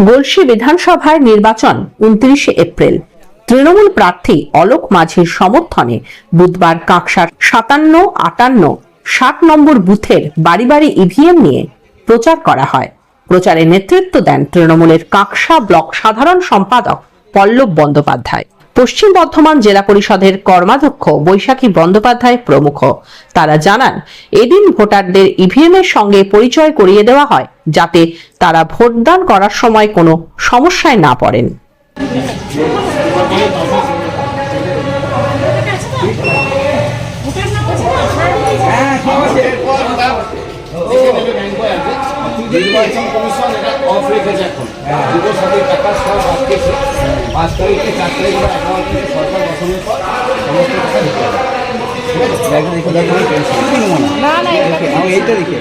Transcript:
গলসি বিধানসভায় নির্বাচন 29 এপ্রিল। তৃণমূল প্রার্থী অলোক মাঝির সমর্থনে বুধবার কাকসার 57, 58, 60 নম্বর বুথের বাড়ি বাড়ি ইভিএম নিয়ে প্রচার করা হয়। প্রচারে নেতৃত্ব দেন তৃণমূলের কাকসা ব্লক সাধারণ সম্পাদক পল্লব বন্দ্যোপাধ্যায়, পশ্চিম বর্ধমান জেলা পরিষদের কর্মাধ্যক্ষ বৈশাখী বন্দ্যোপাধ্যায় প্রমুখ। তারা জানান, এদিন ভোটারদের ইভিএম এর সঙ্গে পরিচয় করিয়ে দেওয়া হয়, যাতে তারা ভোটদান করার সময় কোনো সমস্যায় না পড়েন। নির্বাচন কমিশন এটা অফ রেখেছে এখন, দুটো সাথে টাকা সব আসতেছে। 5 তারিখে 4 তারিখে অ্যাকাউন্ট থেকে সরকার গঠনের পর সমস্ত টাকা দিতে হবে। এইটা দেখে